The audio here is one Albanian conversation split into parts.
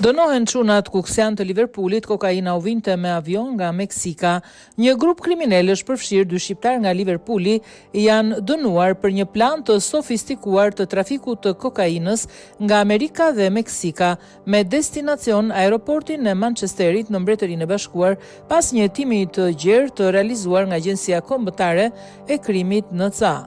Dënohen çunat kuksian të Liverpoolit, kokaina u vinte me avion nga Meksika. Një grup kriminalësh përfshirë 2 shqiptar nga Liverpooli janë dënuar për një plan të sofistikuar të trafikut të kokainës nga Amerika dhe Meksika me destinacion aeroportin e Manchesterit në Mbretërinë e Bashkuar pas një hetimi të gjerë të realizuar nga Agjencia Kombëtare e Krimit NCA.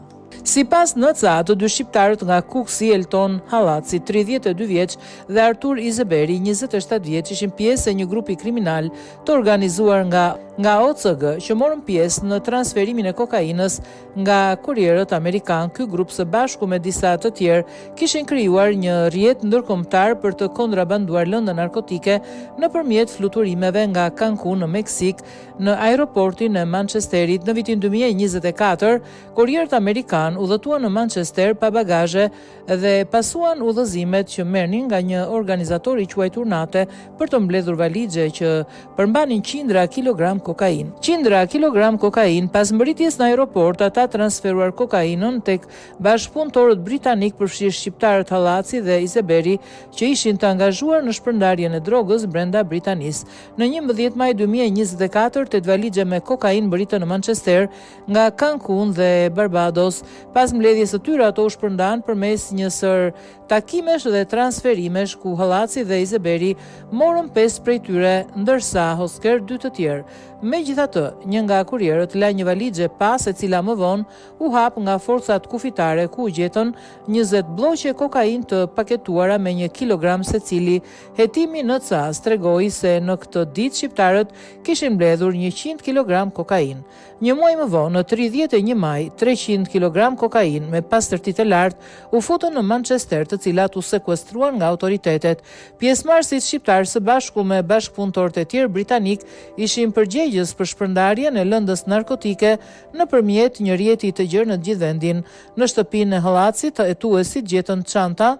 Sipas NCA, të 2 shqiptarët nga Kuksi, Elton Hallaci, 32 vjeç, dhe Artur Izeberi, 27 vjeç, ishin pjesë e një grupi kriminal të organizuar nga OCG që morën pjesë në transferimin e kokainës nga kurierët amerikan. Ky grup së bashku me disa të tjerë kishin krijuar një rrjet ndërkombëtar për të kontrabanduar lëndë narkotike nëpërmjet fluturimeve nga Cancun në Meksik në aeroportin e Manchesterit. Në vitin 2024, kurierët amerikan udhëtuan në Manchester pa bagazhe dhe pasuan udhëzimet që merrnin nga një organizator i quajtur Nate për të mbledhur valixhe që përmbanin qindra kilogram kokain. Qindra kilogram kokain. Pas mbërritjes në aeroport, ata transferuar kokainën tek bashkëpunëtorët britanik përfshirë shqiptarët Hallaci dhe Izeberi që ishin të angazhuar në shpërndarjen e drogës brenda Britanisë. Në 11 maj 2024, 8 valixhe me kokain mbërritën në Manchester nga Cancun dhe Barbados. Pas mbledhjes së tyre, ato u shpërndan përmes një sër takimesh dhe transferimesh ku Hallaci dhe Izeberi morën 5 prej tyre, ndërsa Hosker 2 të tjerë. Megjithatë, një nga kurierët la një valixhe pas, e cila më vonë u hap nga forcat kufitare ku u gjetën 20 bloqe kokain të paketuara me 1 kilogram secili. Hetimi NCA tregoi se në këtë ditë shqiptarët kishin mbledhur 100 kilogram kokain. Një muaj më vonë, në 31 maj, 300 kilogram kokain me pastërtitë e lartë u futën në Manchester, të cilat u sekuestruan nga autoritetet. Pjesëmarrësit shqiptarë së bashku me bashkëpunëtorët e tjerë britanik ishin përgjegjës për shpërndarjen e lëndës narkotike nëpërmjet një rrjeti të gjerë në gjithë vendin. Në shtëpinë e Hallacit, hetuesit gjetën çanta.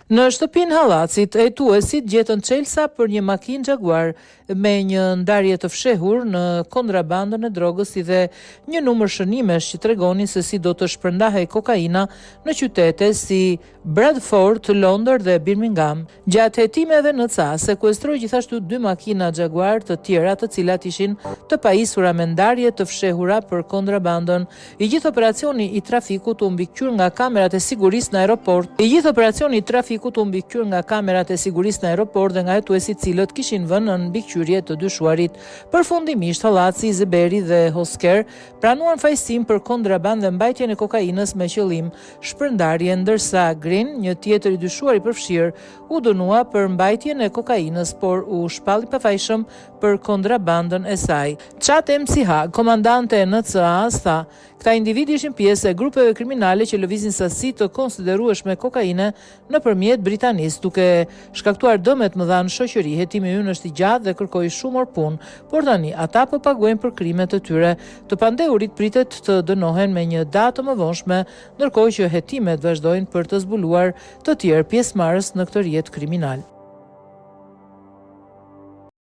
Në shtëpinë Hallacit, hetuesit gjetën çelësa për një makinë Jaguar me një ndarje të fshehur në kontrabandën e drogës, si dhe një numër shënimesh që tregonin se si do të shpërndahej kokaina në qytete si Bradford, Londër dhe Birmingham. Gjatë hetimeve NCA sekuestroi gjithashtu 2 makina Jaguar të tjera, të cilat ishin të pajisura me ndarje të fshehura për kontrabandën. I gjithë operacioni i trafikut u mbikëqyr nga kamerat e sigurisë në aeroport. U mbikëqyr nga kamerat e sigurisë në aeroport dhe nga hetuesit cilët kishin vënë në mbikëqyrje të dyshuarit. Përfundimisht, Hallaci, Izeberi dhe Hosker pranuan fajsim për kontrabandë dhe mbajtjen e kokainës me qëllim shpërndarje, ndërsa Green, një tjetër i dyshuar i përfshirë, u dënua për mbajtjen e kokainës, por u shpalli pafajshëm për kontrabandën e saj. Çat MCH, komandante e NCA, tha: "Këta individi ishin pjesë e grupeve kriminale që lëvizin sasi të konsiderueshme kokaine nëpërmjet Britanisë, duke shkaktuar dëme të mëdha në shoqëri. Hetimi ynë është i gjatë dhe kërkoi shumë orë punë, por tani ata po paguajnë për krimet e tyre." Të pandeurit pritet të dënohen me një datë më vonshme, ndërkohë që hetimet vazhdojnë për të zbuluar të tjerë pjesëmarrës në këtë rrjet kriminal.